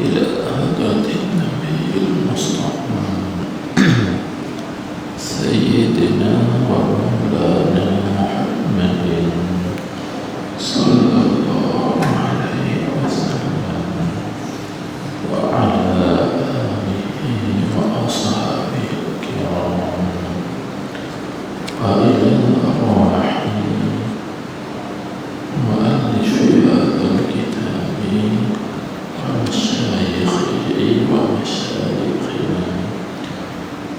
إلى حضرة النبي المصطفى سيدنا ومولانا محمد صلى الله عليه وسلم وعلى آله وأصحابه الكرام وإلى الأرواح مؤلف هذا الكتاب ومشايخه ومشايخنا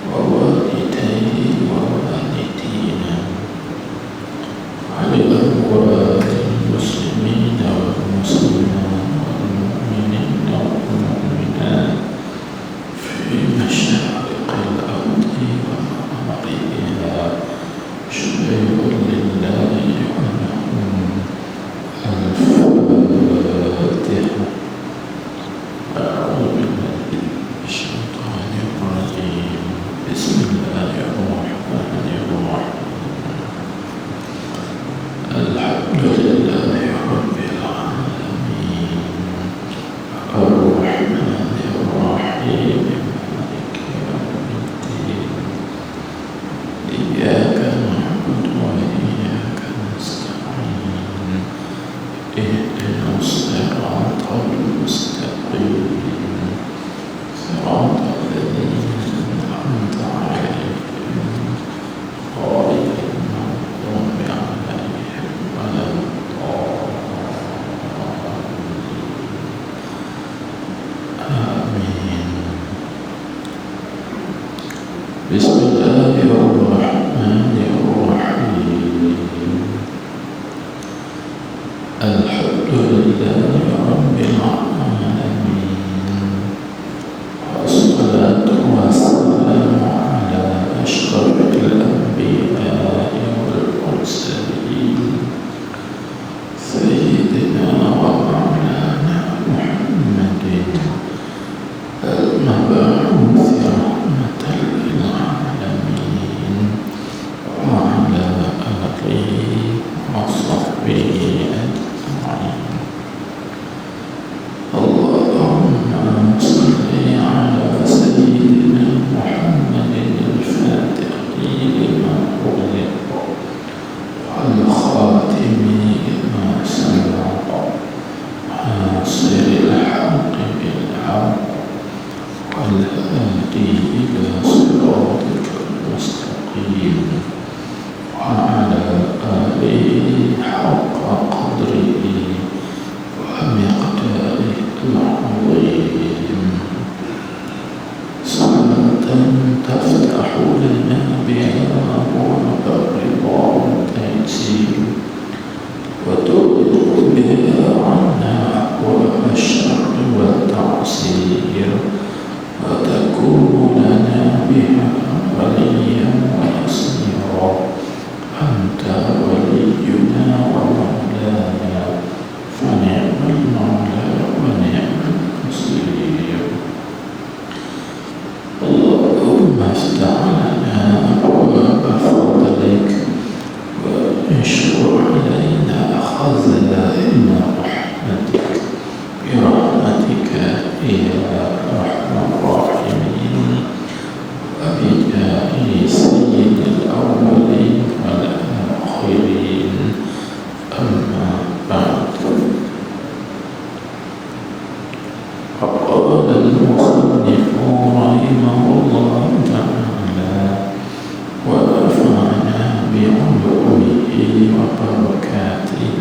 ووالديه ووالدينا وعلى أموات المسلمين والمسلمات والمؤمنين والمؤمنات في مشارق الأرض ومغاربها شيء لله ولهم الفاتحة. أعوذ بالله من الشيطان الرجيم. بسم الله الرحمن الرحيم. الحمد لله رب العالمين الرحمن الرحيم مالك يوم الدين إياك نعبد وإياك نستعين اهدنا الصراط المستقيم صراط الذين أنعمت عليهم غير المغضوب عليهم ولا آمين. بسم الله الرحمن الرحيم. الحمد لله رب العالمين والصلاة والسلام على أشرف الأنبياء والمرسلين سيدنا ومولانا محمد المبعوث رحمة للعالمين وعلى آله وصحبه أجمعين. اللهم صل على سيدنا محمد الفاتح لما أغلق والخاتم لما سبق ناصر الحق بالحق والهادي إلى صراطك المستقيم وعلى آله حق قدره ومقداره العظيم. صلاة تفتح لنا بها أبواب الرضا والتيسير وتغلق بها عنا أبواب الشر والتعسير وتكون لنا بها وليا ونصيرا. أنت ولينا ومولانا فنعم المولى ونعم النصير. اللهم افتح لنا أبواب فضلك وانشر علينا خزائن رحمتك برحمتك يا أرحم الراحمين وبجاه سيد الأولين والآخرين. أما بعد، فقال المصنف رحمه الله تعالى ونفعنا بعلومه وبركاته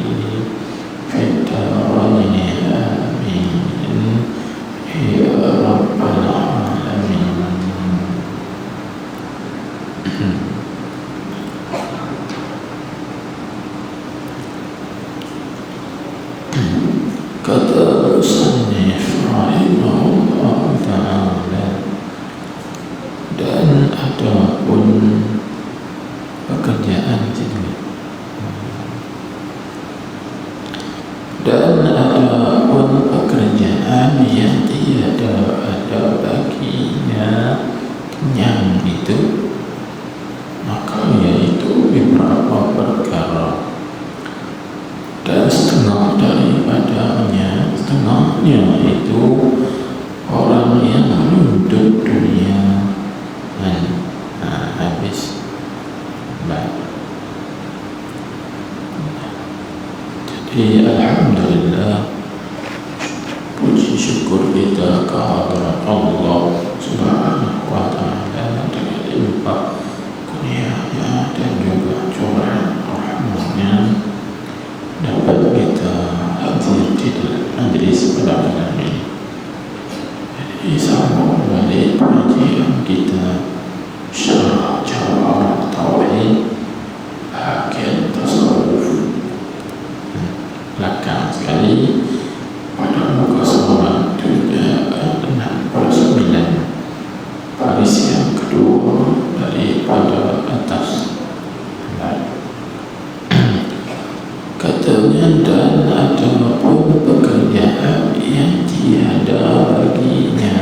في الدارين آمين يا رب العالمين. Kata musannif rahimahullah ta'ala, dan adapun pekerjaan ini, dan adapun pekerjaan yang tiada ada baginya kenyang itu, maka yaitu beberapa perkara, dan setengah daripadanya, setengahnya itu menuntut dunia dan habis. Baik. Jadi alhamdulillah, puji syukur kita kehadirat Allah Subhanahu wa Ta'ala dengan limpah kurnianya dan juga curahan rahmatnya dapat kita hadir di dalam majlis pada malam ini. Jadi sambung balik kajian kita syarah Jawahir Tauhid bahagian tasawuf. Belakang sekali pada muka surat 69, baris yang kedua daripada atas. Katanya, dan ada pun pekerjaan yang tiada baginya,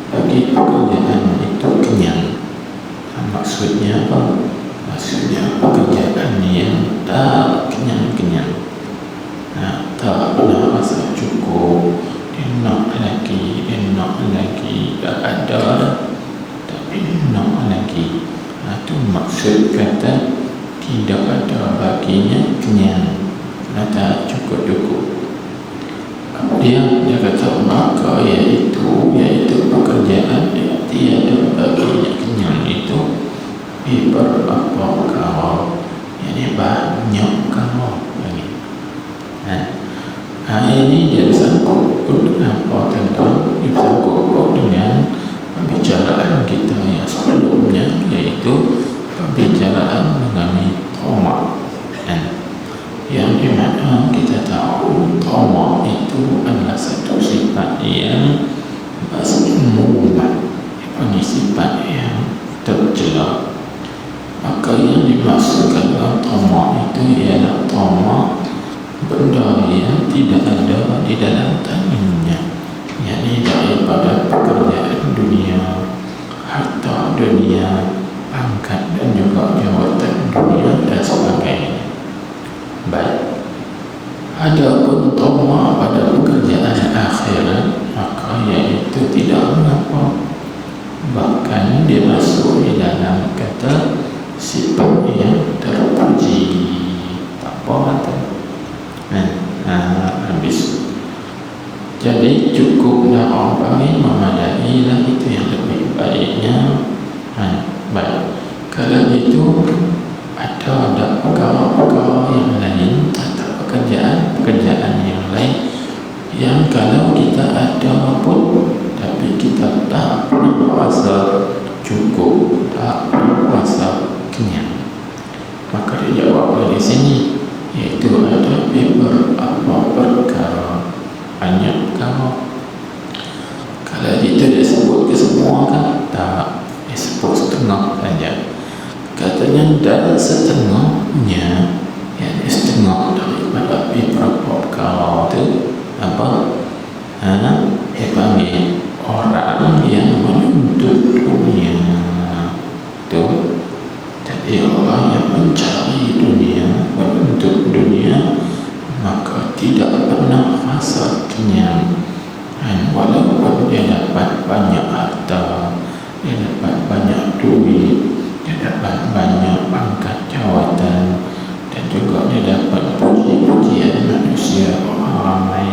bagi pekerjaan itu kenyang. Maksudnya apa? Maksudnya pekerjaan yang tak kenyang-kenyang, tak pernah rasa cukup. Dia nak lagi, tak ada, tapi nak lagi. Itu maksud kata tidak ada baginya kenyang, tak cukup-cukup. Kemudian dia kata maka yaitu pekerjaan yang tiada baginya kenyang itu beberapa perkara, yakni banyak perkara lagi. Ini dia bersangkut dengan apa tentang bersangkut dengan pembicaraan kita yang sebelumnya, yaitu pembicaraan mengenai trauma. Yang dimana kita tahu trauma itu adalah satu sifat yang mazmumah, sifat yang tercela. Maka yang dimaksudkan dalam trauma itu ialah trauma benda yang tidak ada di dalam tangannya, yakni daripada pekerjaan dunia, harta dunia, pangkat dan juga jawatan dunia dan sebagainya. Baik. Adapun trauma pada pekerjaan akhirat, maka iaitu tidak mengapa, bahkan dia masuk di dalam kata sifat yang terpuji. Tak apa kata. Habis. Jadi cukuplah orang panggil memadailah, itu yang lebih baiknya. Baik. Kalau itu ada perkara-perkara yang lain atau pekerjaan yang lain yang kalau kita ada pun tapi kita tak pernah rasa cukup, tak pernah rasa kenyang. Maka dia jawab di sini, yaitu ada beberapa perkara, banyak perkara. Kalau itu disebut ke semua kan? Tak, disebut setengah saja. Katanya dan setengahnya, yakni setengah daripada beberapa perkara itu apa? Dia panggil orang yang menuntut dunia. Itu jadi orang yang mencari dunia, menuntut dunia, maka tidak pernah rasa kenyang. Walaupun dia dapat banyak harta, dia dapat banyak duit, dia dapat banyak pangkat jawatan, dan juga dia dapat puji-pujian manusia, orang ramai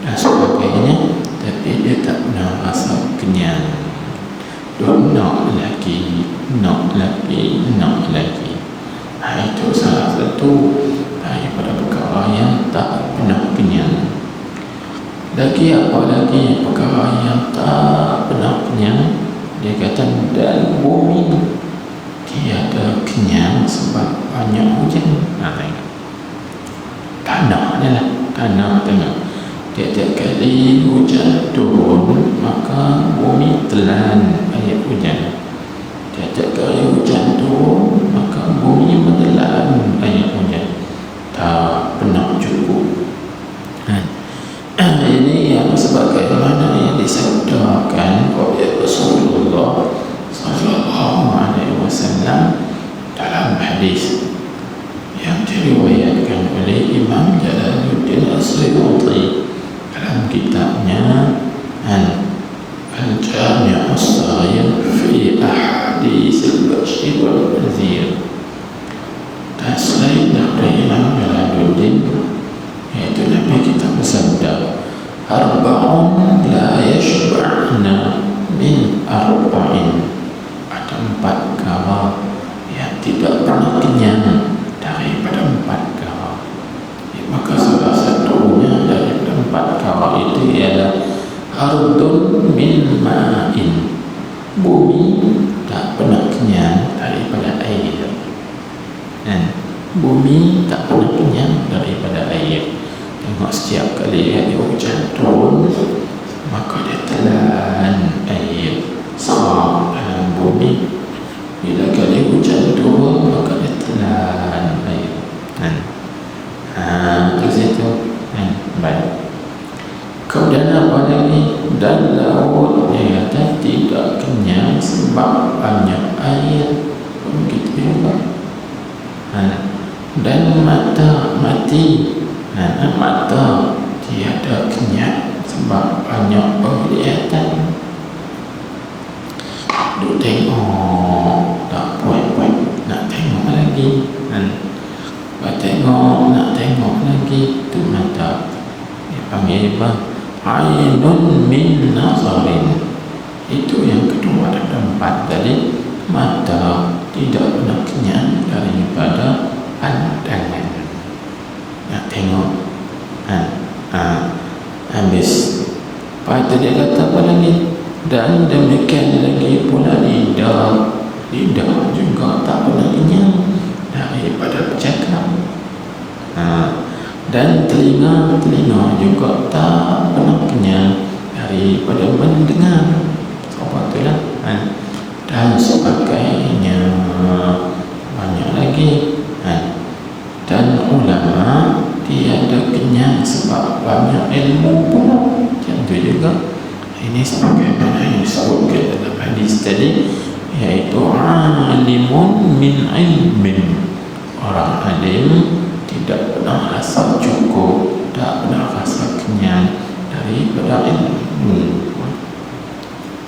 dan sebagainya, tapi dia tak pernah rasa kenyang. Dia nak lagi. Itu salah satu daripada perkara yang tak pernah kenyang. Lagi apa lagi perkara yang tak pernah kenyang? Dia kata dan bumi tiada kenyang sebab banyak hujan. Tanah ni lah, tanah tengah. Tiap-tiap kali hujan turun, maka bumi telan air hujan. Tiap-tiap kali hujan turun, maka bumi menelan air hujan. Tak pernah cukup. Ini yang sebagaimana yang disabdakan oleh Rasulullah sallallahu alaihi wasallam dalam hadis yang diriwayatkan oleh Imam Jalaluddin As-Suyuti dalam kitabnya الجامع الصغير في أحاديث البشر والنذير. Dan selain dari Imam Jalaluddin, yaitu Nabi kita bersabda, arba'un la yashba'na min arba'in. Ada 4 perkara yang tidak pernah kenyang daripada 4 perkara. Maka salah satunya daripada 4 perkara itu ialah ardun min ma'in. Bumi tak pernah kenyang daripada air. Dan bumi tak pernah kenyang daripada air. Tengok setiap kali ada hujan turun, maka dia telan air serap dalam bumi. Bila kali hujan turun, maka dia telan air. Terus itu baik. Kemudian apa lagi? Dan laut dia kata tidak kenyang sebab banyak air. Begitu juga. Dan mata mati, mata tiada kenyang sebab banyak penglihatan. Duk tengok tak puas-puas, nak tengok lagi, tengok nak tengok lagi. Tu mata dia panggil apa? Ainun min nazarin. Itu yang kedua ada 4 tadi. Mata tidak pernah kenyang daripada pandangan. Nak tengok habis. Lepas tu dia kata apa lagi? Dan demikian lagi pula lidah. Lidah juga tak pernah kenyang daripada bercakap. Dan telinga juga tak pernah kenyang daripada mendengar. Sebab itulah dan sebagainya, banyak lagi. Dan ulama tiada kenyang sebab banyak ilmu pula. Macam tu juga. Ini sebagaimana yang disebutkan dalam hadis tadi, iaitu alimun min ilmin. Orang alim tidak pernah rasa cukup, tak pernah rasa kenyang daripada ilmu.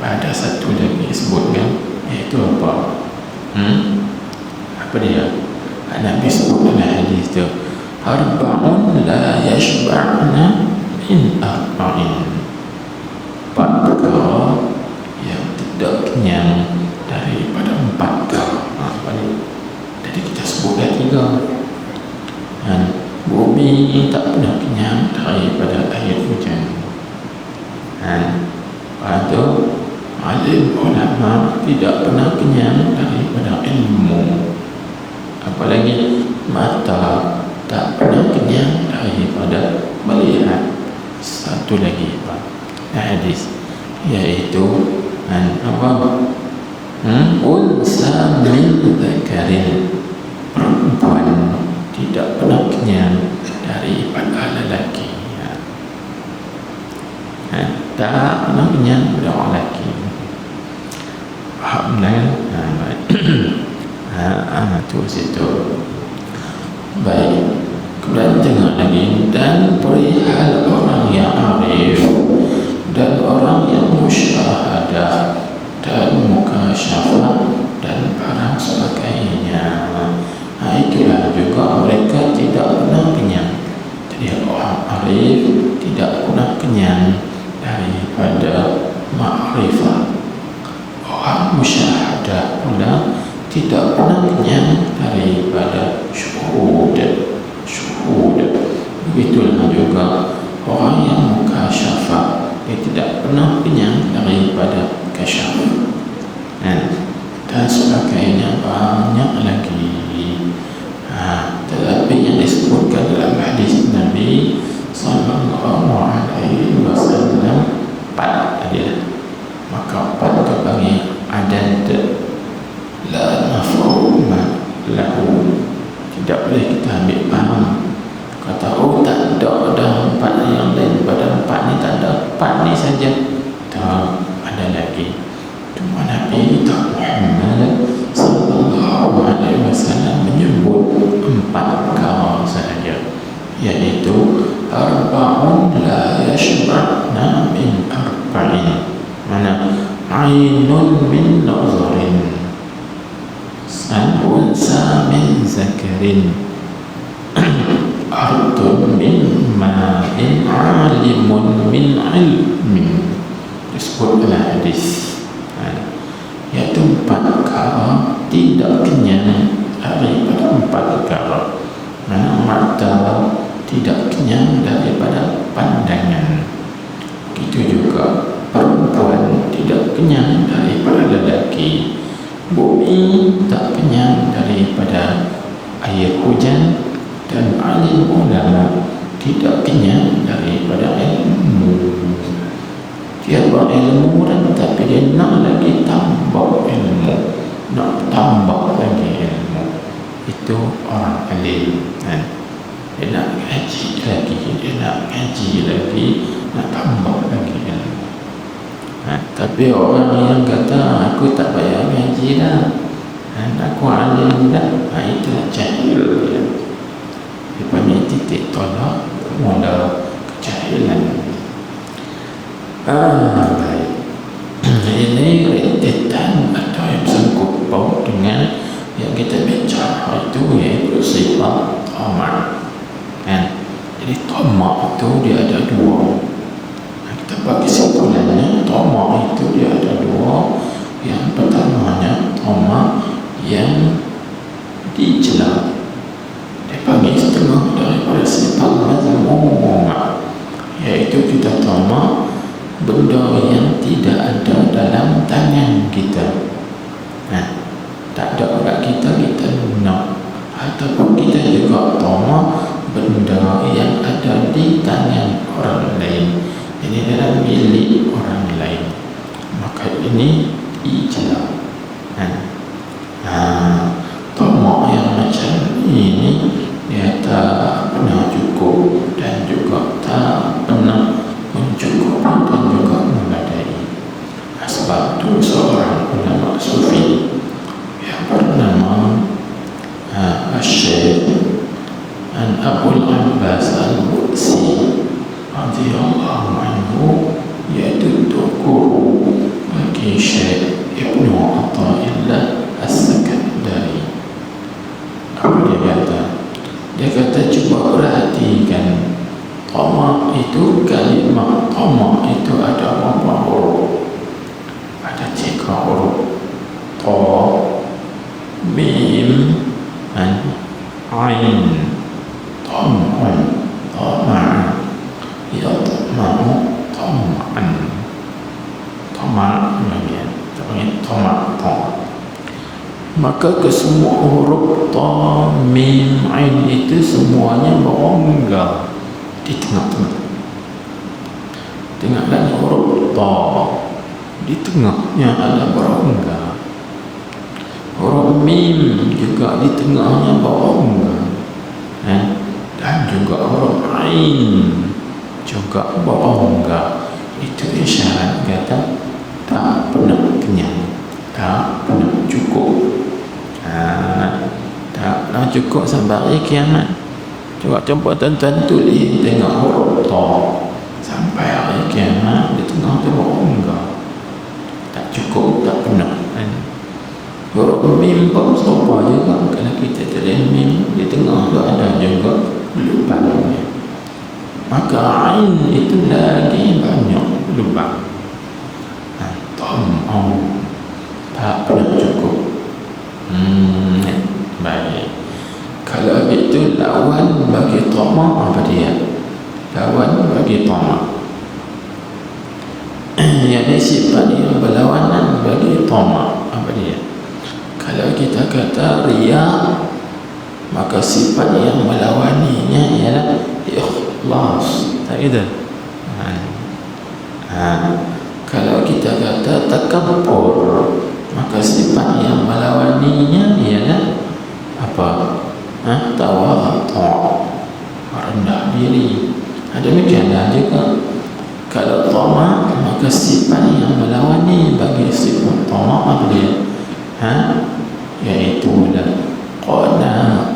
Ada satu lagi disebutkan, iaitu apa? Apa dia? Nabi sebut dalam hadis tu, arba'un la yashba'na min arba'in. 4 perkara yang tidak kenyang daripada 4 perkara. Jadi kita sebut dah 3. Bumi tak pernah kenyang daripada air hujan. Lepas tu alim ulama tidak pernah kenyang daripada ilmu. Apalagi mata tak pernah kenyang daripada melihat. Satu lagi hadis, iaitu apa? Unsa min dzakarin. Perempuan tidak pernah kenyang daripada lelaki. Tak pernah kenyang daripada orang lelaki. Faham kan? Tu situ. Baik. Kemudian tengok lagi, dan perihal orang yang arif dan orang yang musyahadah dan mukasyafah dan barang sebagainya. Itulah juga mereka tidak pernah kenyang. Jadi orang arif tidak pernah kenyang daripada ma'rifah. Orang musyahadah pula tidak pernah kenyang daripada syuhud. Begitulah juga orang yang mukasyafah, dia tidak pernah kenyang daripada kasyaf. Dan sebagainya banyak lagi. Tetapi yang disebutkan dalam hadis Nabi sallallahu alaihi wasallam 4 adalah, maka 4 itu panggil adad la mafhuma lahu. Tidak boleh kita ambil faham. Kata tak ada 4 yang lain pada 4 ni, tak ada 4 ni saja. Tak, ada lagi. Cuma Nabi Muhammad sallallahu alaihi wasallam menyebut 4 perkara sahaja, iaitu arba'un la yashba'na min arba'in. Mana ainun min nazarin, unsa min zakarin, ardun min ma'in, alimun min ilmin. Disebut dalam hadis, iaitu 4 perkara tidak kenyang daripada 4 perkara. Mata tidak kenyang daripada pandangan, begitu juga perempuan tidak kenyang daripada lelaki, bumi tak kenyang daripada air hujan, dan alim ulama tidak kenyang daripada ilmu. Dia berilmu dan tapi dia nak lagi tambah ilmu, nak tambah lagi ilmu. Itu orang alim, kan? Dia nak ngaji lagi, dia nak ngaji lagi, nak tambah lagi ilmu. Tapi orang yang kata aku tak payah ngaji dah, aku alim dah, itulah jahil. Dia panggil titik tolak kepada kejahilan. Baik. Ini rentetan atau yang sangkut paut dengan yang kita bicara itu, iaitu sifat tamak, kan? Jadi tamak itu dia ada 2. Kita bagi simpulannya, tamak itu dia ada 2. Yang pertamanya tamak yang dicela, dia panggil setengah daripada sifat mazmumah, iaitu kita tamak benda yang tidak ada dalam tangan kita. Tak ada kat kita, kita nak. Ataupun kita juga tamak benda yang ada di tangan orang lain, ini dalam milik orang lain, maka ini ijlah. Tamak yang macam ini dia tak pernah cukup dan juga tak pernah mencukupi dan juga memadai. Sebab itu seorang ulama sufi yang bernama Syekh Abul Abbas Al-Qudsi radhiyallahu anhu, iaitu guru bagi Syekh Ibnu Athaillah As-Sakandari. Apa dia kata? Dia kata cuba perhatikan, tamak itu, kalimat tamak itu ada berapa huruf? Ada 3 huruf. Ta, mim, dan ain. Tam'un, tama'an, yatma'u, tam'an. Tamak, tamak. Maka kesemua huruf ta, mim, ain itu semuanya berongga di tengah-tengah. Tengoklah huruf ta, di tengahnya ada berongga. Huruf mim juga di tengahnya berongga, dan juga huruf ain juga berongga. Itu isyarat kata tak pernah kenyang, tak pernah cukup. Tak pernah cukup sampai hari kiamat. Coba jumpa tuan-tuan tulis, tengok huruf ta sampai hari kiamat di tengah tu berongga, tak cukup, tak pernah. Huruf mim pun serupa juga. Kalau kita tulis mim, di tengah tu ada juga lubangnya. Maka ain itu lagi banyak lubang. Tam'un tak pernah cukup. Baik. Kalau itu lawan bagi tamak, apa dia? Lawan bagi tamak, yang sifat yang berlawanan bagi tamak, apa dia? Kalau kita kata riya, maka sifat yang melawaninya ialah ikhlas. Tak ada. Kalau kita kata takabbur, maka sifat yang melawaninya ialah apa? Tawadhu, rendah diri. Demikianlah juga kalau tamak, maka sifat yang melawani bagi sifat tamak apa dia? Iaitu qanaah.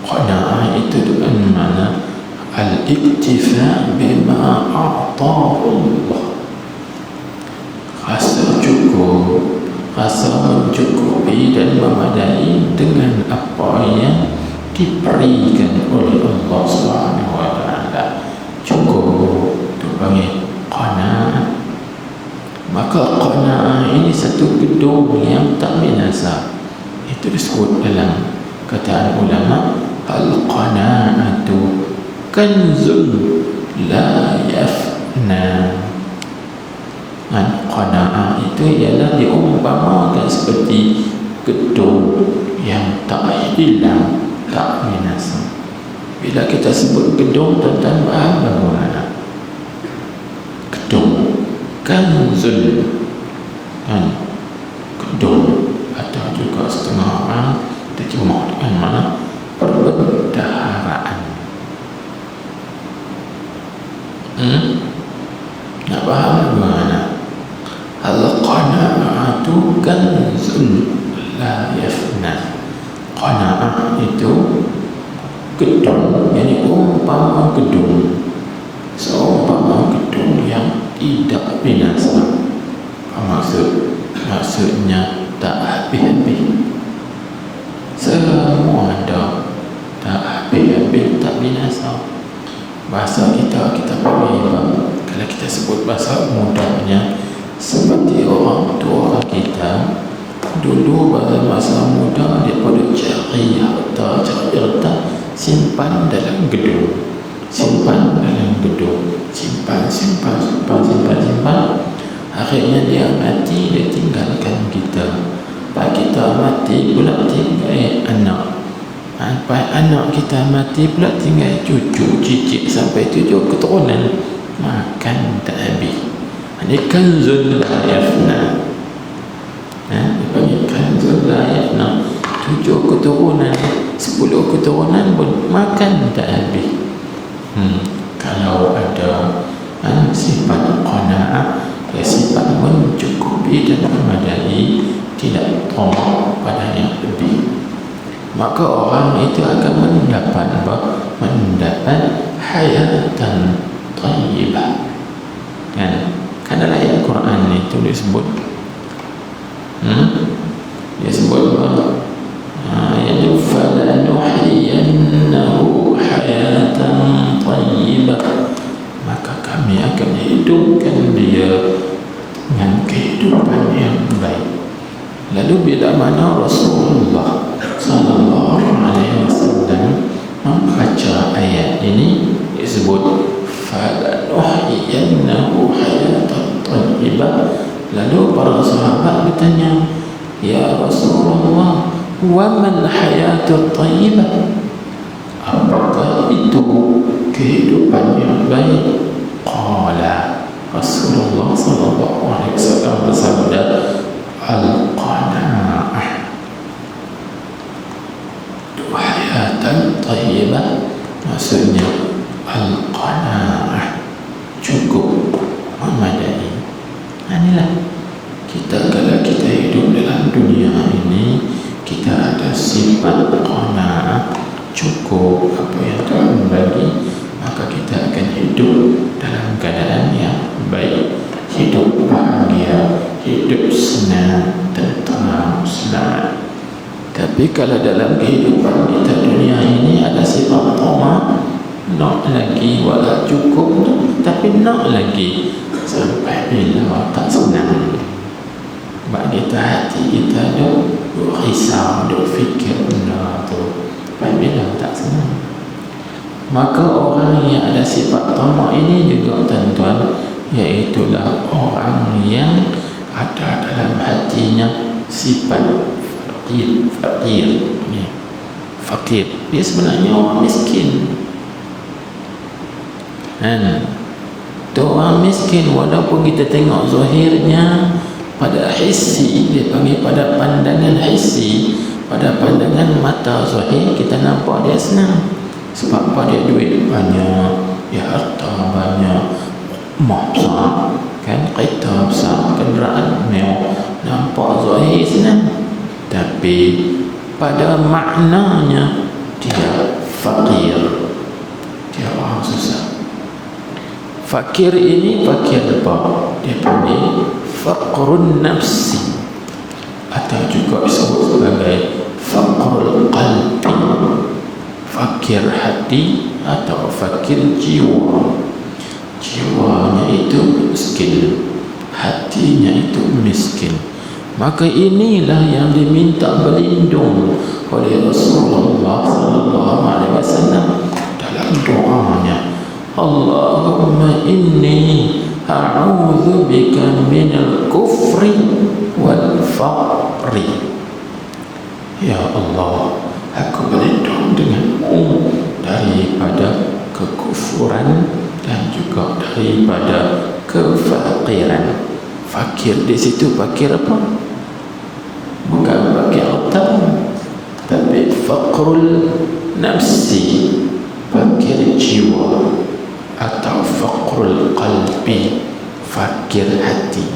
Qanaah itu dengan mana al-iktifa bima a'tahu Allah, rasa cukup, rasa mencukupi dan memadai dengan apa yang diberikan oleh Allah Subhanahu wa taala. Cukup tu panggil qanaah. Maka qanaah ini satu gedung yang tak binasa. Itu disebut dalam kataan ulama, al-qanaatu kanzun la yafna. Qanaah itu ialah diumpamakan seperti gedung yang tak hilang, tak binasa. Bila kita sebut gedung, tuan-tuan faham bagaimana? Gedung kanzun, gedung, atau juga setengah orang terjemah dengan mana? Perbendaharaan. Nak faham bagaimana? Al-qanaatu kanzun la yafna. Qanaah itu gedung, yani umpama gedung, seumpama gedung yang tidak binasa. Maksudnya tak habis-habis, semua ada, tak habis-habis, tak binasa. Bahasa kita panggil, kalau kita sebut bahasa mudanya, seperti orang tua kita dulu pada masa muda, dia pada cari harta, simpan dalam gedung, simpan, akhirnya dia mati, dia tinggalkan kita. Pak kita mati pula tinggal anak, anak kita mati pula tinggal cucu, cicit, sampai 7 keturunan, makan tak habis. Ini kanzun la yafna. Dipanggil kanzun la yafna. 7 keturunan, 10 keturunan pun makan tak habis. Kalau ada sifat qanaah, sifat mencukupi dan memadai, tidak tamak pada yang lebih, maka orang itu akan mendapat hayatan thayyibah. Kan dalam ayat Quran itu disebut, dia sebut ayat falanuhyiyannahu hayatan thayyibah, maka kami akan hidupkan dia dengan kehidupan yang baik. Lalu bila mana Rasulullah sallallahu alaihi wasallam membaca ayat ini, disebut falanuhyiyannahu hayatan thayyibah, lalu para sahabat bertanya, ya Rasulullah, wa mal hayatul thayyibah, apakah itu kehidupan yang baik? Qala, Rasulullah sallallahu alaihi wasallam bersabda, al-qanaah, hayatan thayyibah, maksudnya al-qanaah, cukup, memadai. Inilah kita, kalau kita hidup dalam dunia ini, kita ada sifat qanaah, cukup apa yang Tuhan bagi, maka kita akan hidup dalam keadaan yang baik, hidup bahagia, hidup senang, tenteram, selamat. Tapi kalau dalam kehidupan kita dunia ini ada sifat tamak, nak lagi, walau cukup tu, tapi nak lagi, sampai bila tak senang. Sebab kita, hati kita duk risau, duk fikir benda tu, sampai bila tak senang. Maka orang yang ada sifat tamak ini juga, tuan-tuan, iaitulah orang yang ada dalam hatinya sifat fakir. Dia sebenarnya orang miskin. Tu orang miskin, walaupun kita tengok zahirnya, pada hissi, dia panggil pada pandangan hissi, pada pandangan mata zahir, kita nampak dia senang. Sebab apa? Dia duit banyak, dia harta banyak, rumah besar, kan, kereta besar, kenderaan mewah, nampak zahir senang. Tapi pada maknanya dia fakir, dia orang fakir ini fakir apa? Dia panggil faqrun nafsi, atau juga disebut sebagai faqrul qalbi, fakir hati atau fakir jiwa. Jiwanya itu miskin, hatinya itu miskin. Maka inilah yang diminta berlindung oleh Rasulullah sallallahu alaihi wasallam dalam doanya, Allahumma inni a'udzu bika minal kufri wal faqri. Ya Allah, aku berlindung denganmu daripada kekufuran dan juga daripada kefakiran. Fakir di situ fakir apa? Bukan fakir harta, tapi faqrul nafsi, fakir jiwa, atau faqrul qalbi, fakir hati.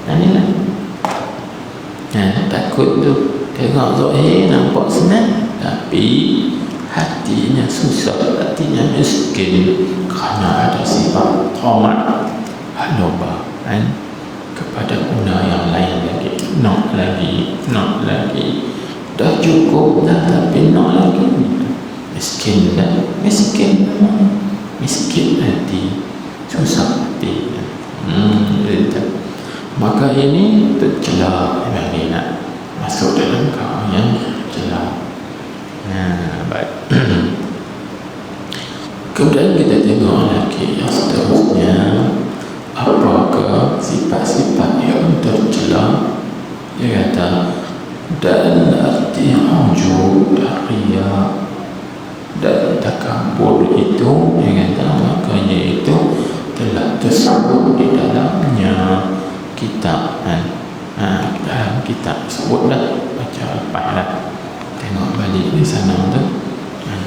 Inilah. Takut tu tengok zahir nampak senang, tapi hatinya susah, hatinya miskin kerana ada sifat tamak, haluba kepada guna yang lain lagi, nak lagi, dah cukup dah tapi nak lagi, miskin hati, susah hati. Maka ini tercela bagi nak masuk dalam kau yang tercela. Baik. Kemudian kita tengok lagi yang seterusnya, apakah sifat-sifat yang tercela. Dia kata, dan arti ujub, riya dan takabur itu, dia kata, makanya itu telah tersebut di dalamnya kitab. Dalam kitab sebutlah, baca lepaslah, tengok balik di sana tu,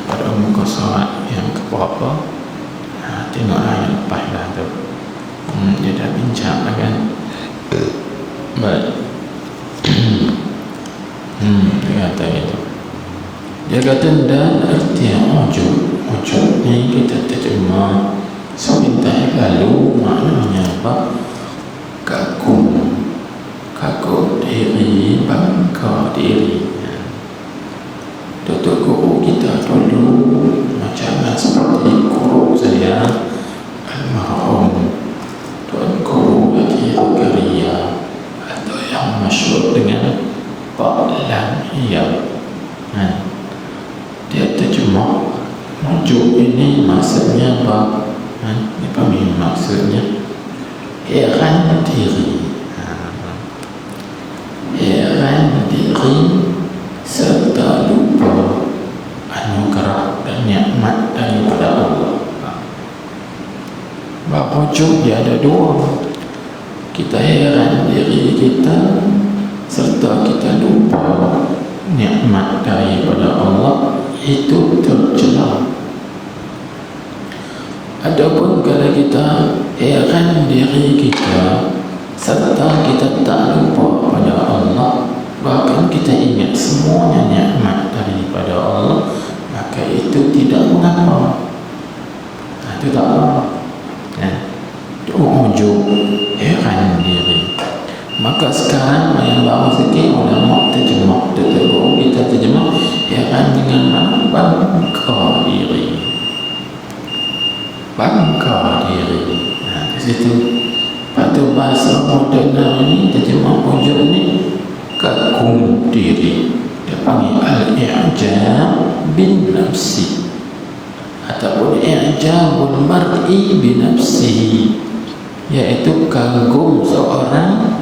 pada muka surat yang keberapa, tengoklah yang lepaslah tu. Dia dah bincang lah kan. Baik. Dia kata itu, dia kata dan arti ujub ni kita terjemah sebentar lalu, maknanya apa? Kagum diri, bangga diri. Datuk guru kita dulu macam seperti guru saya almarhum Tuan Guru Haji Zakaria, atau yang masyhur dengan Pak Lam Hiyab. Dia terjemah ujub ini maksudnya apa? Dia panggil maksudnya heran diri, serta lupa anugerah dan nikmat daripada Allah. Bahawa ujub dia ada dua. Kita heran diri kita serta kita lupa nikmat daripada Allah, itu tercela. Adapun kalau kita heran diri kita serta kita tak lupa pada Allah, bahkan kita ingat semuanya nikmat daripada Allah, maka itu tidak mengapa. Itu tak apa. Ujub, heran diri. Maka sekarang yang baru sikit ulama terjemah, kita terjemah heran dengan mana? Bangga diri. Di situ pada bahasa moden ini terjemah ujub ni kagum diri. Dia panggil al-i'jab bin nafsi, ataupun i'jabul mar'i bi nafsihi, iaitu kagum seorang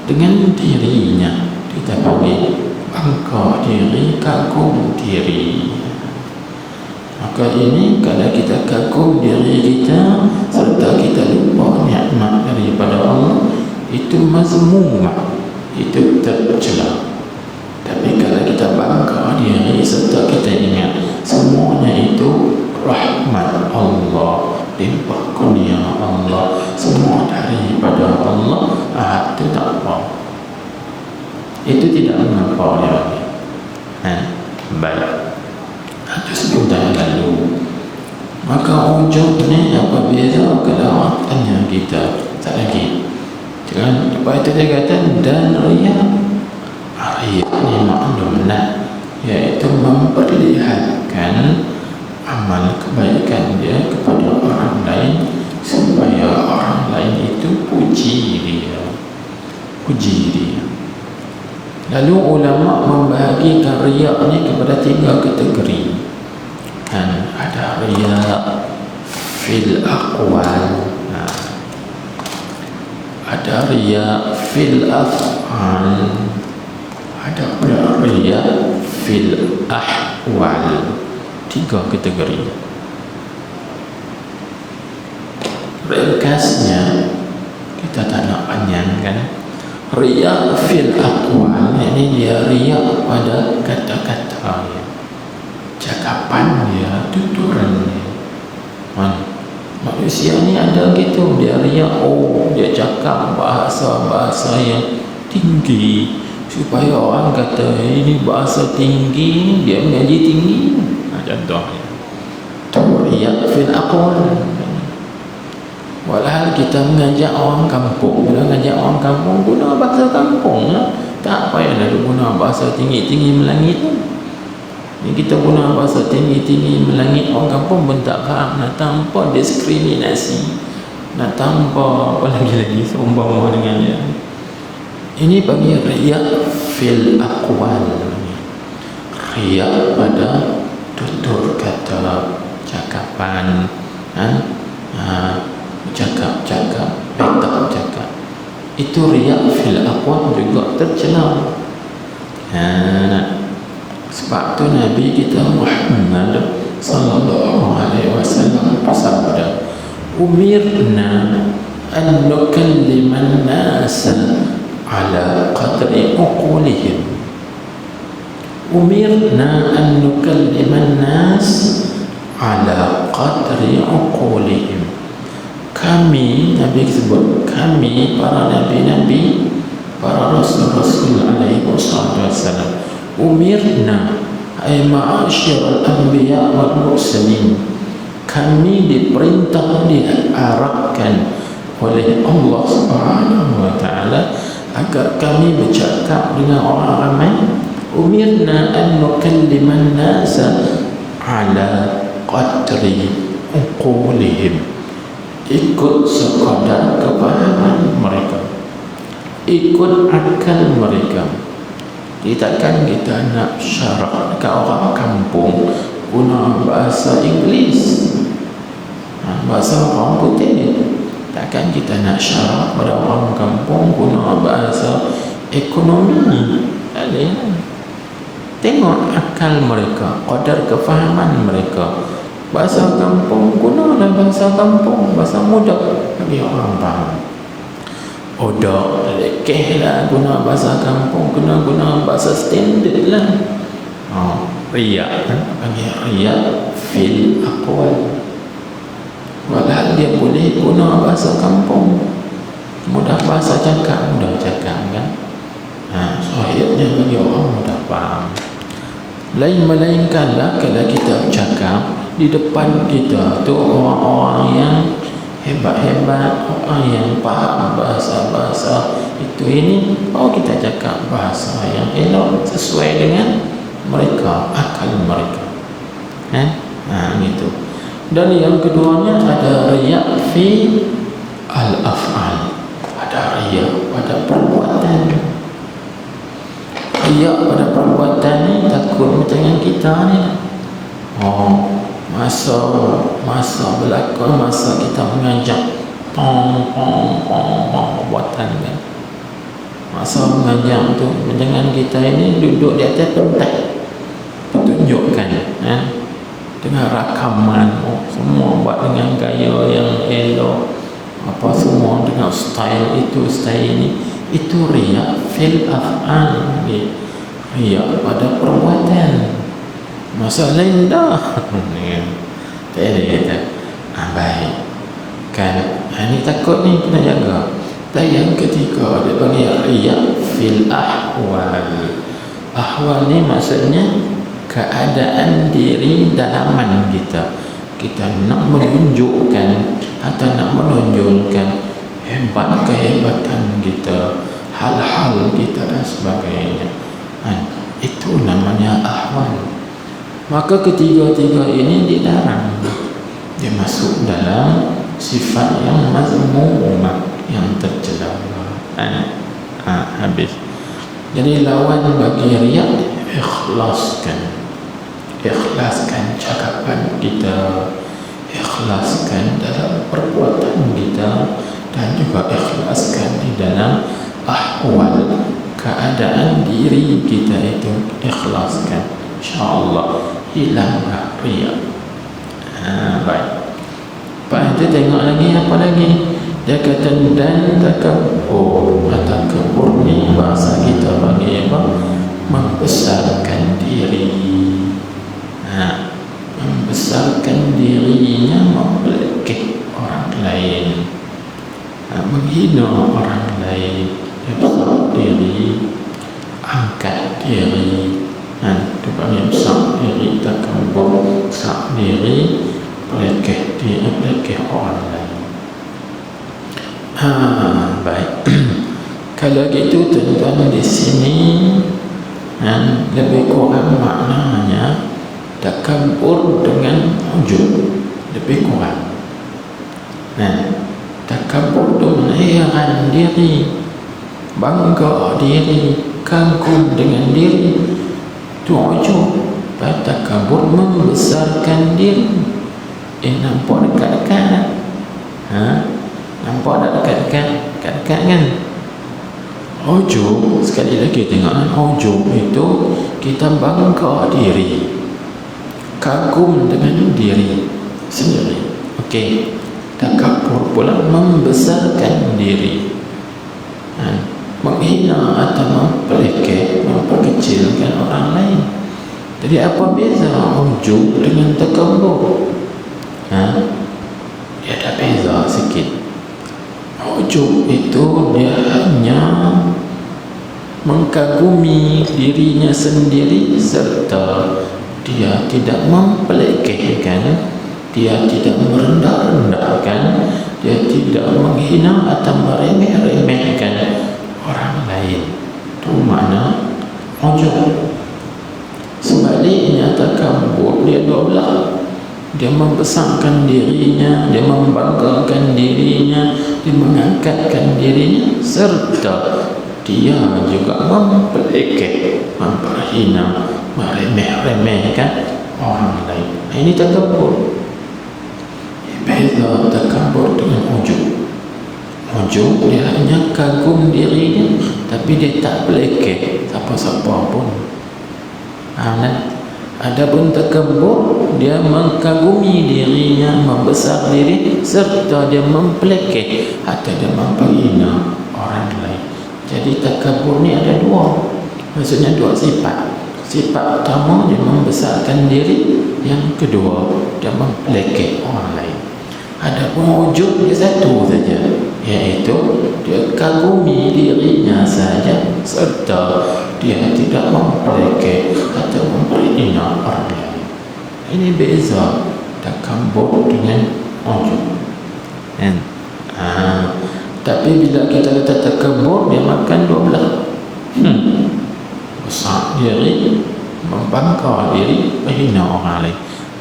dengan dirinya. Kita panggil bangga diri, kagum diri. Maka ini kalau kita kagum diri kita serta kita lupa nikmat daripada Allah, itu mazmumah, itu tercela. Tapi kalau kita bangga diri serta kita ingat semuanya itu rahmat Allah, limpah kurnia Allah, semua daripada Allah, itu tak apa. Itu tidak mengapa dia bagi. Baik. Itu sebentar lalu Maka ujub ni apabila kelawatannya kita tak lagi. Jangan lepas itu dia kata dan riya. Riya ni maklumlah, iaitu memperlihatkan amal kebaikan dia kepada orang lain supaya orang lain itu puji dia. Lalu ulama membahagikan riya ni kepada 3 kategori. Ada riya fil aqwal, ada riya fil af'al, ada riya fil ahwal. 3 kategori. Ringkasnya kita tak nak panjangkan. Riya fil aqwal, ini dia riya pada kata-kata, cakapan dia, tuturan dia. Manusia ni ada gitu, dia riya, dia cakap bahasa yang tinggi supaya orang kata ini bahasa tinggi, dia mengaji tinggi. Contohnya tu riya fil aqwal. Walhal kita mengajak orang kampung, bila mengajak orang kampung guna bahasa kampung, tak payah nak guna bahasa tinggi-tinggi melangit. Ni kita guna bahasa tinggi-tinggi melangit, orang kampung pun tak faham. Nak tanpa diskriminasi, nak tanpa apa lagi seumpama dengan dia. Ini bagi riya fil aqwal, riya pada tutur kata, cakapan, cakap, petak cakap. Itu riya fil aqwal juga tercela. Sebab tu Nabi kita Muhammad sallallahu alaihi wasallam bersabda, umirna an nukalliman nas ala qadri uqulihim. Umirna an nukalliman nas ala qadri uqulihim. Kami, Nabi sebut, kami para nabi-nabi, para rasul-rasul alaihi wasallam, umirna ay ma'asyiral anbiya wal mursalin, kami diperintah, diarahkan oleh Allah Subhanahu wa taala agar kami bercakap dengan orang ramai. Umirna an nukalliman nasa ala qadri uqulihim, ikut sekadar kefahaman mereka, ikut akal mereka. Takkan kita nak syarah dekat orang kampung guna bahasa Inggeris, bahasa orang putih. Takkan kita nak syarah pada orang kampung guna bahasa ekonomi. Tengok akal mereka, kadar kefahaman mereka. Bahasa kampung, gunalah bahasa kampung, bahasa mudah bagi orang faham. Odak, lekeh lah guna bahasa kampung, guna bahasa standard lah. Riya, panggil riya fil aqwal. Walau dia boleh guna bahasa kampung, mudah bahasa cakap, mudah cakap kan. Sahihnya bagi orang mudah faham. Melainkanlah kalau kita cakap di depan kita tu orang-orang yang hebat-hebat, orang yang faham bahasa-bahasa itu ini, kita cakap bahasa yang elok sesuai dengan mereka, akal mereka. Gitu. Dan yang keduanya ada riya fi al-af'al, ada riya pada perbuatan. Riya pada perbuatan ni takut macam yang kita ni. Masa berlakon, masa kita mengajak buatan kan, masa mengajak tu jangan kita ini duduk di atas pentas tunjukkan dengan rakaman, semua buat dengan gaya yang elok, apa semua dengan style itu, style ini. Itu riya fil af'al, riya pada perbuatan. Masalah indah tak ada kata baik kan. Ini takut ni kena jaga. Dan yang ketiga dia panggil riya fil ahwal. Ahwal ni maksudnya keadaan diri dalaman kita, kita nak menunjukkan atau nak menonjolkan hebat kehebatan kita, hal-hal kita dan sebagainya. Itu namanya ahwal. Maka ketiga-tiga ini dilarang. Dia masuk dalam sifat yang mazmumah, yang tercela. Habis. Jadi lawan bagi riya, ikhlaskan cakapan kita, ikhlaskan dalam perbuatan kita, dan juga ikhlaskan di dalam ahwal, keadaan diri kita itu ikhlaskan. InsyaAllah hilanglah riya. Baik. Lepas itu tengok lagi apa lagi. Dia kata dan takabur. Takabur ni bahasa kita bagi apa? Membesarkan diri. Membesarkan dirinya, memperlekeh orang lain, menghina orang lain, besar diri, angkat diri. Itu panggil besar diri, takabur, besar diri, pelekeh diri, pelekeh orang lain. Baik. Kalau gitu tuan-tuan di sini lebih kurang maknanya takabur dengan ujub, lebih kurang. Takabur itu menaikkan diri, bangga diri, kagum dengan diri, itu ujub. Takabur membesarkan diri. Nampak dekat-dekat. Nampak tak dekat-dekat kan? Ujub, sekali lagi tengok, ujub itu kita bangga diri, kagum dengan diri sendiri. Okey. Takabur pula membesarkan diri, menghina atau memperlekeh, memperkecilkan orang lain. Jadi apa beza ujub dengan takabur? Dia ada beza sikit. Ujub itu dia hanya mengkagumi dirinya sendiri, serta dia tidak mempelekehkan, dia tidak merendah-rendahkan, dia tidak menghina atau meremeh-remehkan orang lain. Itu makna ujub. Sebaliknya takabur dia dua belah. Dia membesarkan dirinya, dia membanggakan dirinya, dia mengangkatkan dirinya, serta dia juga mempelekeh, memperhina, meremeh-remehkan orang lain. Ini takabur. Beza takabur dengan ujub. Ujub dia hanya kagum dirinya, tapi dia tak pelekeh siapa-siapa pun. Adapun takabur, dia mengkagumi dirinya, membesar diri, serta dia mempelekeh atau dia memperhina orang lain. Jadi takabur ni ada dua, maksudnya dua sifat. Sifat pertama dia membesarkan diri, yang kedua dia mempelekeh orang lain. Adapun ujub dia satu saja, iaitu dia kagumi dirinya saja, serta dia tidak mempelekeh atau memperhina orang lain. Ini beza takabur dengan ujub. Tapi bila kita kata takabur, dia makan dua belah. Besar diri, membangga diri, menghina orang lain.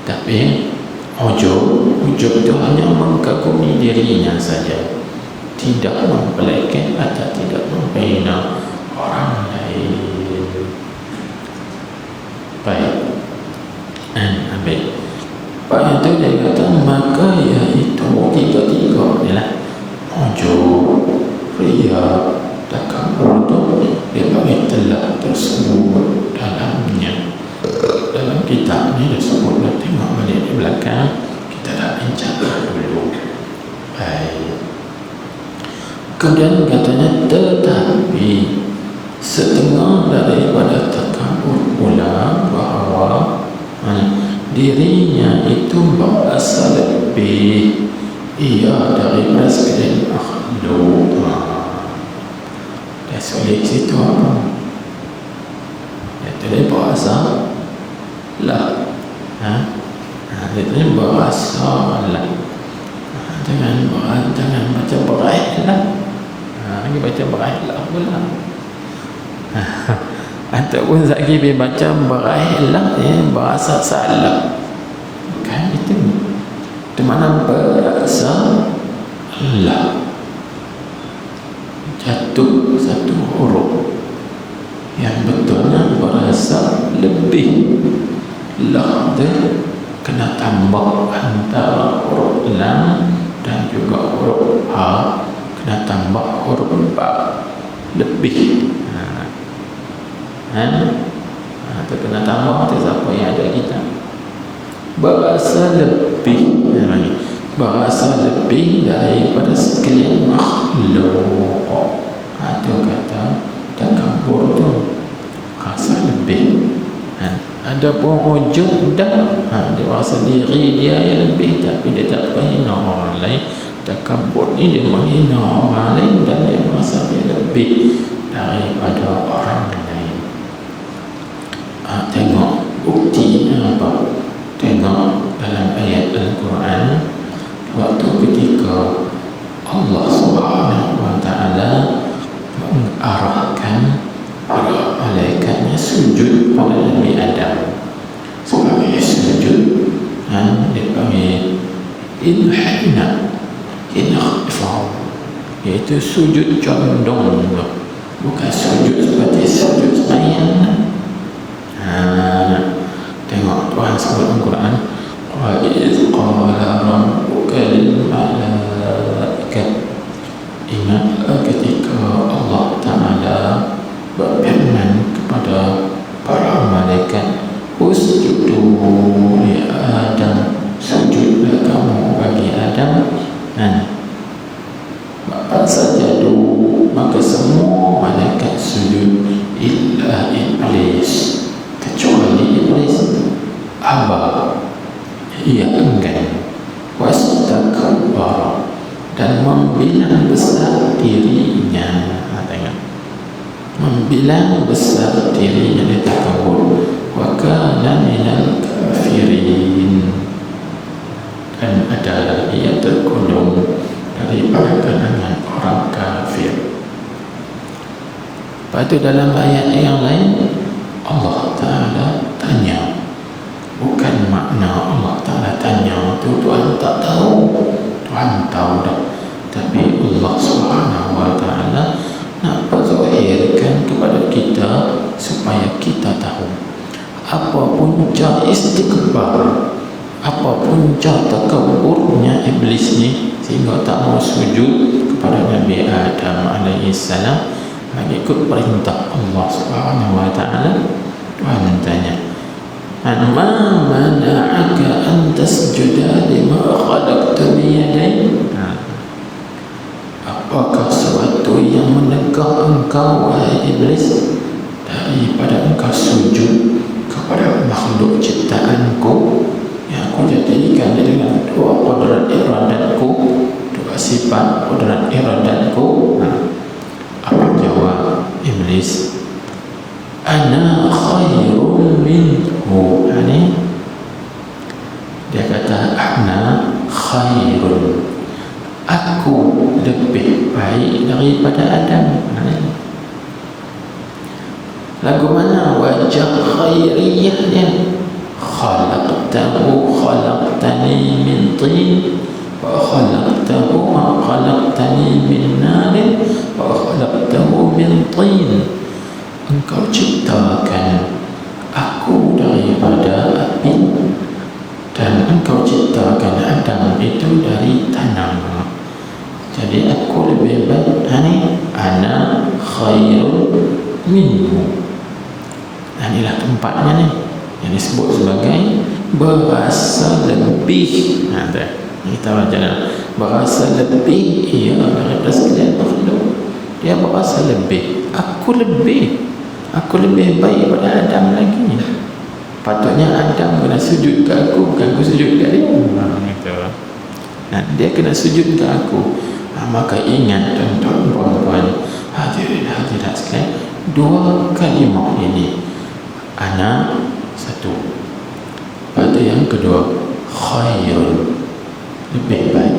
Tapi ujub itu hanya mengkagumi dirinya saja, tidak mempelekeh atau tidak menghina orang lain. Baik. Baik. Pak itu dia kata, maka iaitu tiga-tiga adalah ujub, riya, takabur itu dia bagi telah tersebut dalamnya. Dalam kitab ni disebut, tengok balik di belakang, kita dah bincang dulu. Baik. Kemudian katanya, tetapi setengah daripada takabur pula bahawa dirinya itu berasal lebih ia daripada sekalian makhluk. Dia sulit situ apa? Dia tidak berasal lah. Itu berasa lah. Jangan baca beraih lah. Lagi baca beraih lah pula. Ataupun lagi baca beraih lah, bahasa salah. Kan itu. Di mana berasa lah. Jatuh satu huruf yang betulnya berasa lebih lah dia kena tambah antara huruf lam dan juga huruf ha, kena tambah huruf ba lebih. Itu kena tambah tu siapa yang ada kita berasa lebih, berasa lebih daripada sekalian makhluk. Itu kata takabur tu rasa lebih. Ada pun ujub dah, dia rasa diri dia yang lebih, tapi dia tak menghina orang lain. Takabur ni dia menghina orang lain dan dia merasa dia lebih daripada orang lain. Tengok buktinya apa? Tengok dalam ayat Al-Quran, waktu ketika Allah Subhanahu wa ta'ala mengarahkan para malaikatnya sujud pada Nabi Adam. Sebagai sujud, dia panggil inhina, iaitu sujud condong, bukan sujud seperti sujud sembahyang. Tengok Tuhan sebut dalam Quran, wa iz qala rabbuka lil malaikat, ingatlah ketika Allah Ta'ala berfirman kepada para malaikat, usjudu li Adam, sujudlah kamu bagi Adam. Maka sajadu, maka semua malaikat sujud, illa iblis, kecuali iblis. Aba, ia enggan, wastakbara, dan membilang besar dirinya. Tengok, membilang besar dirinya, dia takabur. Wa kana minal kafirin, dan adalah ia tergolong dari kalangan orang kafir. Lepas itu dalam ayat yang lain Allah Ta'ala tanya, bukan makna Allah Ta'ala tanya itu Tuhan tak tahu, Tuhan tahu dah, tapi Allah Subhanahu wa ta'ala nak zahirkan kepada kita supaya kita tahu apa punca istikbar, apa punca takaburnya iblis ni sehingga tak mau sujud kepada Nabi Adam alaihissalam mengikut perintah Allah Subhanahu wa ta'ala. Tuhan tanya, ma mana'aka an tasjuda lima khalaqtu biyadai, apakah sesuatu yang menegah engkau wahai iblis daripada engkau sujud kepada makhluk ciptaanku yang aku jadikan dengan dua qudrat iradatku, dua sifat qudrat iradatku. Apa jawab iblis? Ana khairun minhu. Dia kata ana khairun, aku lebih baik daripada Adam. Lagu mana wajah khairiyah dia? Khalaqtani min tin wa khalaqtani min narin wa khalaqtahu min tin. Engkau ciptakan aku daripada api dan engkau ciptakan Adam itu dari tanah. Jadi aku lebih baik. Ana khairun minhu. Inilah tempatnya ni yang disebut sebagai berasa lebih. Kita baca berasa lebih ia daripada sekalian makhluk. Dia berasa lebih, aku lebih baik pada Adam lagi. Patutnya Adam kena sujud ke aku, bukan aku sujud ke dia. Dia kena sujud ke aku. Maka ingat tuan-tuan puan-puan, hadirin hadirat sekalian, dua kalimah ini, ana satu, pada yang kedua khairun, lebih baik.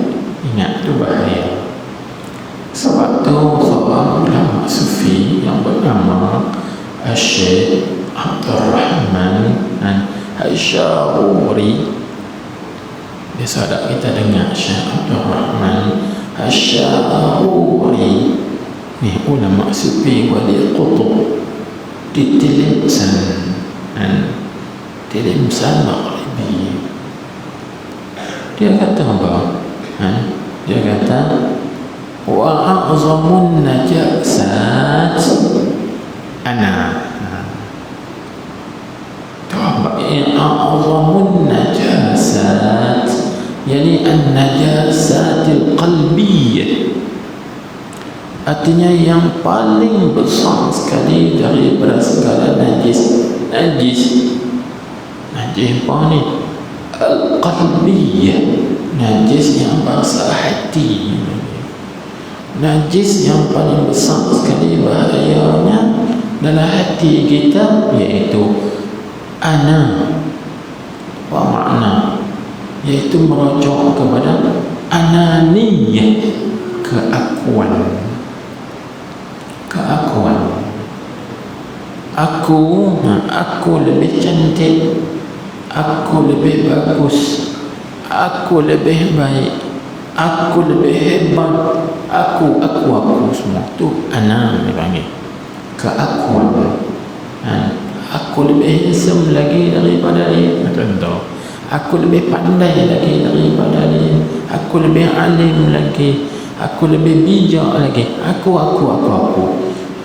Ingat tu bahaya. Sebab tu seorang ulama sufi yang bernama Syekh Abdul Rahman Al-Syaruri, biasa tak kita dengar Syekh Abdul Rahman Al-Syaruri ni ulama sufi wali qutub di Tilimsan Maghribi. Dia kata apa? Dia kata wa a'zamun najasat ana. A'zamun najasat yani an-najasatil qalbiyyah, artinya yang paling besar sekali daripada segala najis apa ni? Al-qalbiyyah, najis yang bahasa hati. Najis yang paling besar sekali bahayanya dalam hati kita iaitu ana. Apa makna? Iaitu merujuk kepada ananiyah, keakuan. Aku lebih cantik, aku lebih bagus, aku lebih baik, aku lebih hebat, aku semua tu ana dipanggil keakuan. Aku lebih handsome lagi daripada dia, contoh. Aku lebih pandai lagi daripada dia, aku lebih alim lagi, aku lebih bijak lagi, aku.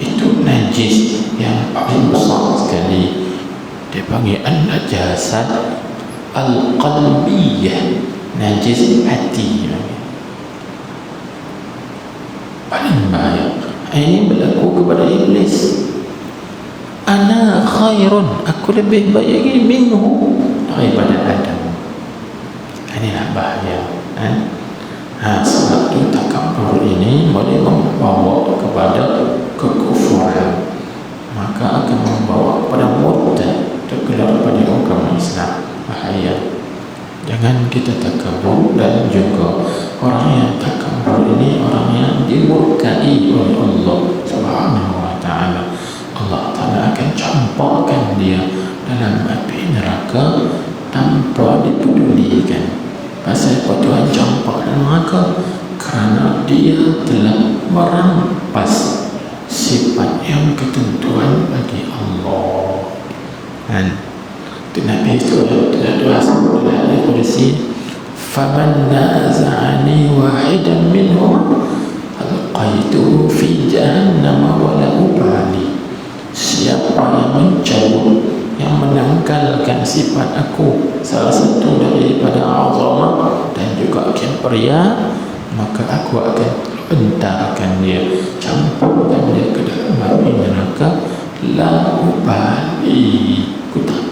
Itu najis yang paling besar sekali. Dia panggil an-najasat al-qalbiyyah, najis hati. Paling bahaya. Ini berlaku kepada iblis. Ana khairun, aku lebih baik lagi minhu, daripada Adam. Inilah bahaya. Sebab itu takabur ini boleh membawa kepada kekufuran, maka akan membawa kepada murtad, terkeluar pada agama Islam. Bahaya. Jangan kita takabur. Dan juga orang yang takabur ini orang yang dimurkai oleh Allah Subhanahu wa ta'ala. Allah Ta'ala akan campakkan dia dalam api neraka tanpa dipedulikan. Pasal apa Tuhan campak dalam neraka? Kerana dia telah merampas sifat yang ketentuan bagi Allah. Itu Nabi itu ada dua sebut dalam Al-Qudsi, faman naza'ani wahidan minhum alqaituhu fi jahannam wa la ubali. Siapa yang mencabut, yang menanggalkan sifat aku, salah satu daripada azamah dan juga kibriya, maka aku akan hentarkan dia, campurkan dia ke dalam api neraka. La ubali, aku tak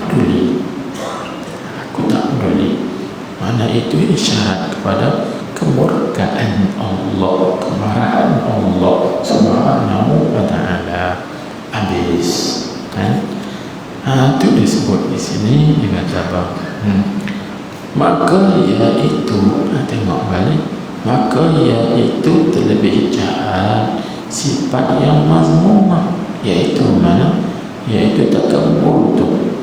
peduli. Mana itu isyarat kepada kemurkaan Allah, kemarahan Allah Subhanahu wa ta'ala. Habis. Itu disebut di sini dengan apa? Maka iaitu, tengok balik, maka iaitu terlebih jahat sifat yang mazmumah, iaitu mana? Iaitu takabur tu.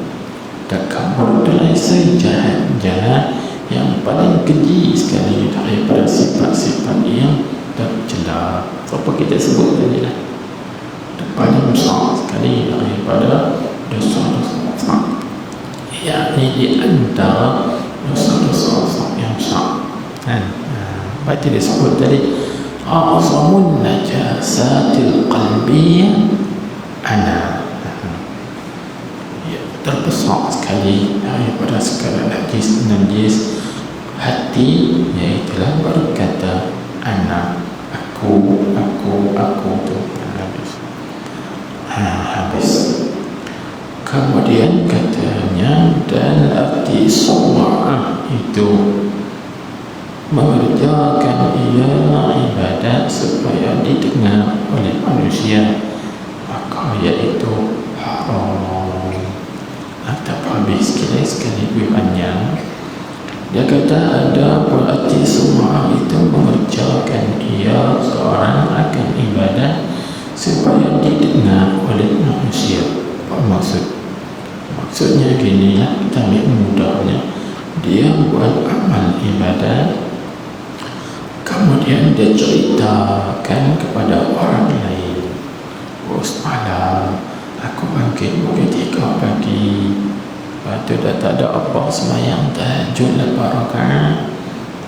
Takabur tu sejahat-jahat yang paling keji sekali daripada sifat-sifat yang tercela. Apa kita sebut tadi lah, paling besar sekali daripada dosa-dosa, yakni di antara dosa-dosa yang besar. Berarti disebut tadi a'zamun najasatil qalbiyyah ana, terbesar sekali daripada segala najis hati, iaitulah berkata ana, aku tu. Habis. Kemudian katanya, dan arti sum'ah itu mengerjakan ia ibadat supaya didengar oleh manusia, maka iaitu haram. Atau habis sekali panjang. Dia kata ada berarti semua itu mengerjakan dia seorang akan ibadat supaya didengar oleh manusia. Apa maksud? Maksudnya gini lah, kita ambil mudahnya. Dia buat amal ibadat, kemudian dia ceritakan kepada orang lain. Oh, semalam aku bangkit pukul 3 pagi. Lepas tu dah tak ada apa, semayang tahajud 8 rakaat.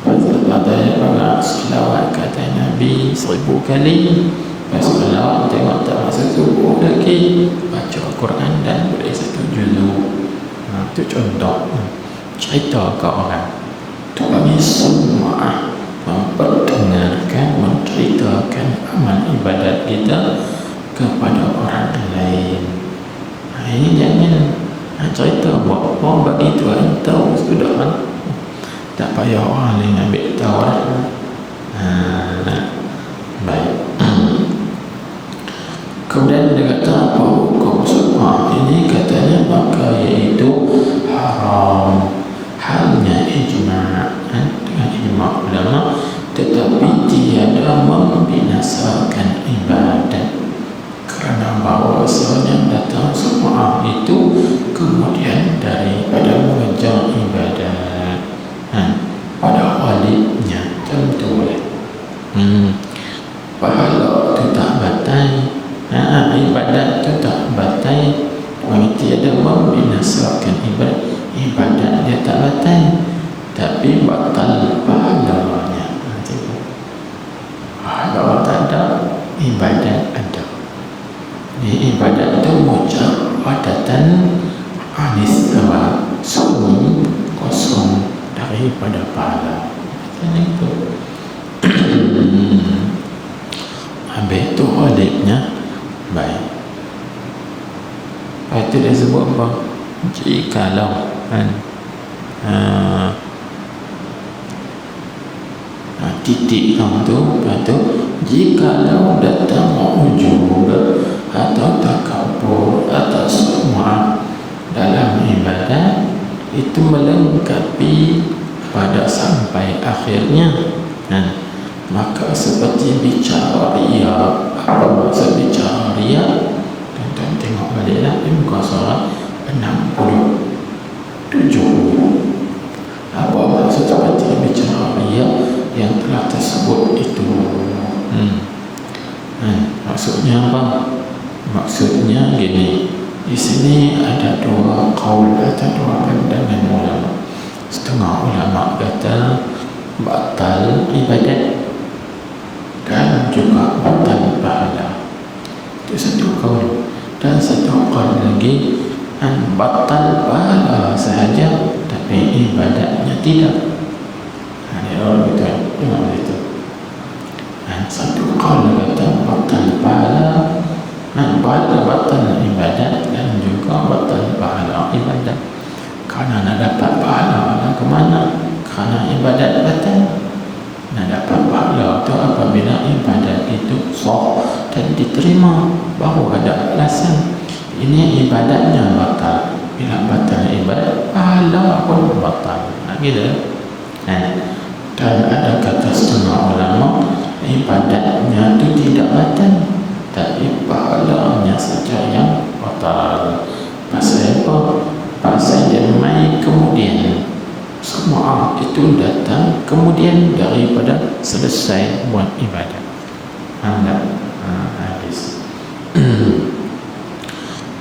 Lepas tu ada selawat kata Nabi 1000 kali. Lepas selawat tengok tak masa subuh lagi, baca Quran dan boleh 1 juzuk. Itu contoh cerita ke orang. Itu kami semua memperdengarkan, menceritakan amal ibadat kita kepada orang lain. Ini jangan cerita buat apa, bagi Tuhan tahu sudah kan, tak payah orang lain ambil tahu lah. Baik. Kemudian dia kata apa hukum semua ini, katanya maka iaitu haram, halnya ijma', dengan ijma' ulama, tetapi tiada membinasakan ibadat, kerana bahawasanya datang semua itu kemudian daripada mengejar ibadat pada walidnya. Contohnya pahala itu tak batal, ibadat itu tak batal, tiada membinasakan ibadat dia tak batal, tapi batal pahalanya. Pahala tak ada, ibadat ada. Di ibadat itu mujarradatan anis thawab, sunyi kosong daripada pahala. Macam itu. Habis itu hadisnya baik. Lepas itu dia sebut apa? Jikalau titik kamu tu, lepas tu jikalau datang ujub atau takabur atas semua dalam ibadat itu melengkapi pada sampai akhirnya, maka seperti bicara ria. Apa maksud bicara ria? Tuan-tuan tengok baliklah di muka surat 67. Apa maksud seperti bicara ria yang telah tersebut itu? Maksudnya apa? Maksudnya gini, di sini ada 2 qaul atau 2 pandangan ulama. Setengah ulama kata batal ibadat dan juga batal pahala. Itu satu qaul. Dan satu qaul lagi, batal pahala sahaja tapi ibadatnya tidak. Ada orang betul, memang itu. Satu qaul kata batal pahala, batal ibadat dan juga batal pahala ibadat. Kerana nak dapat pahala nak ke mana? Kerana ibadat batal. Nak dapat pahala itu apabila ibadat itu sah dan diterima, baru ada alasan. Ini ibadatnya batal. Bila batal ibadat, pahala pun batal. Gitu. Dan ada kata setengah ulama, ibadatnya itu tidak batal, tapi pahalanya saja yang batal. Pasal apa? Pasal dia mai kemudian. Semua itu datang kemudian daripada selesai buat ibadat. Habis.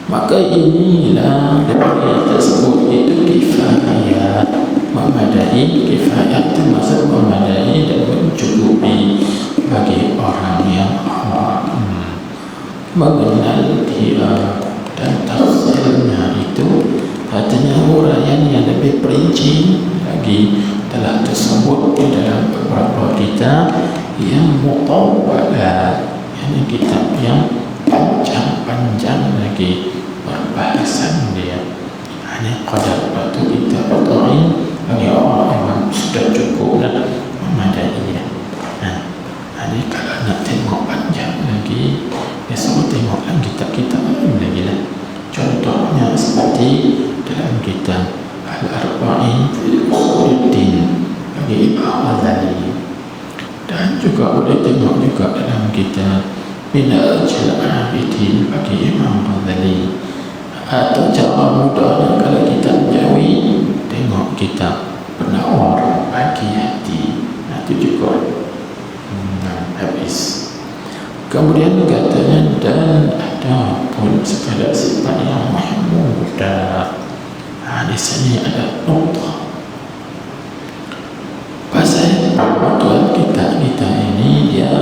Maka inilah yang tersebut itu kifayah, memadai. Kifayah itu maksud memadai dan mencukupi bagi orang yang mengenal dia. Dan tafsirnya itu katanya huraian yang lebih perinci lagi telah tersebut di dalam beberapa kitab yang mutawwalat, yakni kitab yang panjang-panjang lagi perbahasan dia. Hanya qadar waktu kita potong bagi orang yang sudah cukup lah, memadai dia. Jadi kalau nak tengok panjang lagi, dia suruh tengok dalam kitab-kitab lagi lah. Contohnya seperti dalam kitab Al-Arba'in fi Usuluddin Ghazali. Dan juga boleh tengok juga dalam kitab Minhajul Abidin bagi Imam Ghazali. Atau cara mudahnya kalau kita menjauhi, tengok kitab Penawar bagi hati. Itu juga habis. Kemudian katanya dan ada pun segala sifat yang mahmudah. Di sini ada nukta. Pasal tuan kita ini dia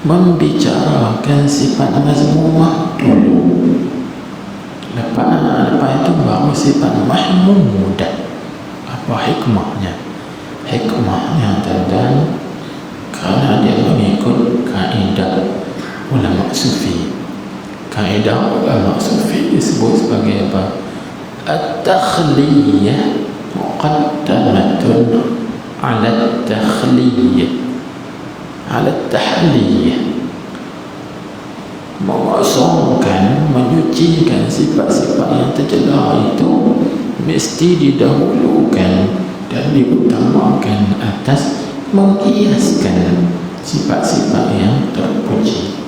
membicarakan sifat mazmumah dulu. Lepas itu baru sifat mahmudah. Apa hikmahnya? Hikmahnya dan karena dia mengikut kaedah ulama sufi. Kaedah ulama sufi disebut sebagai apa? At-takhliyah muqaddamatun ala at-takhliyah ala at-tahliyah. Mengosongkan, menyucikan sifat-sifat yang tercela itu mesti didahulukan dan diutamakan atas menghiaskan sifat-sifat yang terpuji.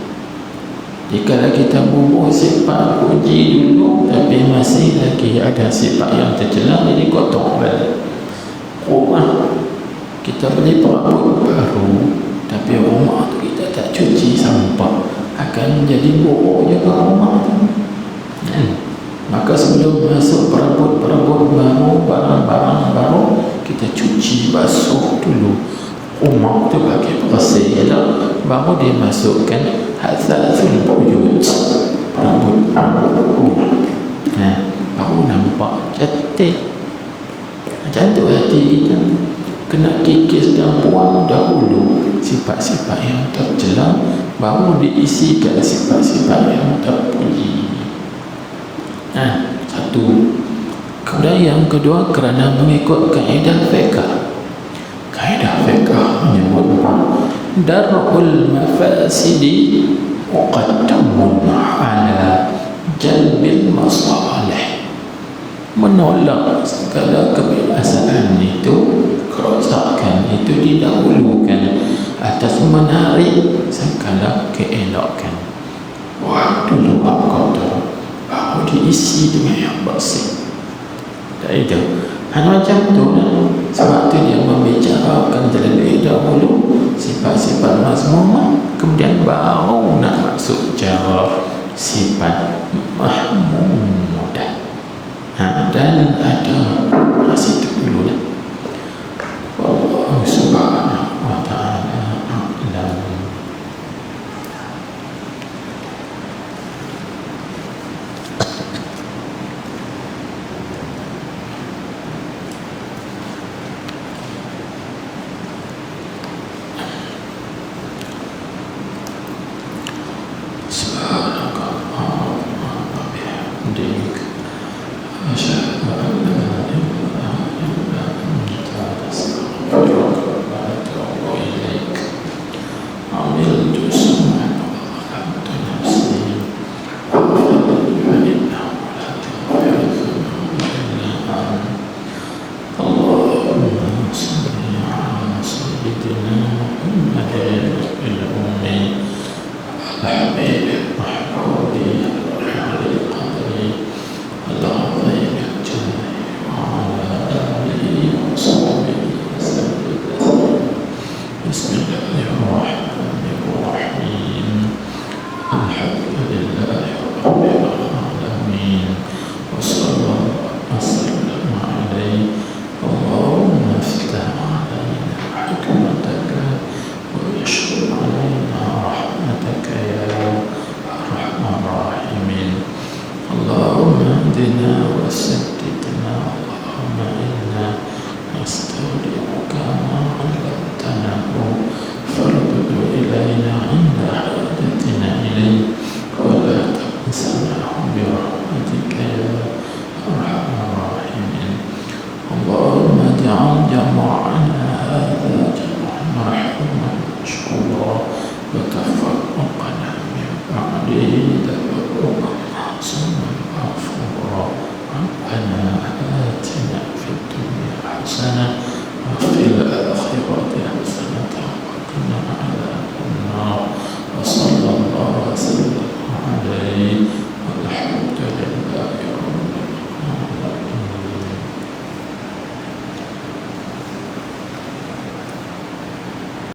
Jika kita bubuh sifat puji dulu tapi masih lagi ada sifat yang tercela, jadi kotor balik. Rumah kita beli perabot baru tapi rumah tu kita tak cuci sampah, akan jadi buruk juga rumah tu. Maka sebelum masuk perabot-perabot baru, barang-barang baru, kita cuci, basuh dulu rumah tu bagi bersih, baru dimasukkan hasasul wujud, perabot baru. Baru nampak cantik. Macam tu hati kita. Kena kikis dan buang dahulu sifat-sifat yang tercela, baru diisikan sifat-sifat yang terpuji. Satu. Kemudian yang kedua, kerana mengikut kaedah fiqh. Kaedah fiqh menyebut darul mafasidi muqaddamun ala jalbil masalih. Menolak segala kebinasaan itu, kerosakan itu didahulukan atas menarik segala keelokan. Waktu lupa kotor baru diisi dengan yang bersih. Dan itu macam tu sebab tu dia membicarakan terlebih dahulu sifat-sifat mazmumah, kemudian baru nak masuk cara sifat mahmudah. Dan ada situ dulu lah. Allah subhanahu wa ta'ala a'lam. Bismillahirrahmanirrahim. Alhamdulillah.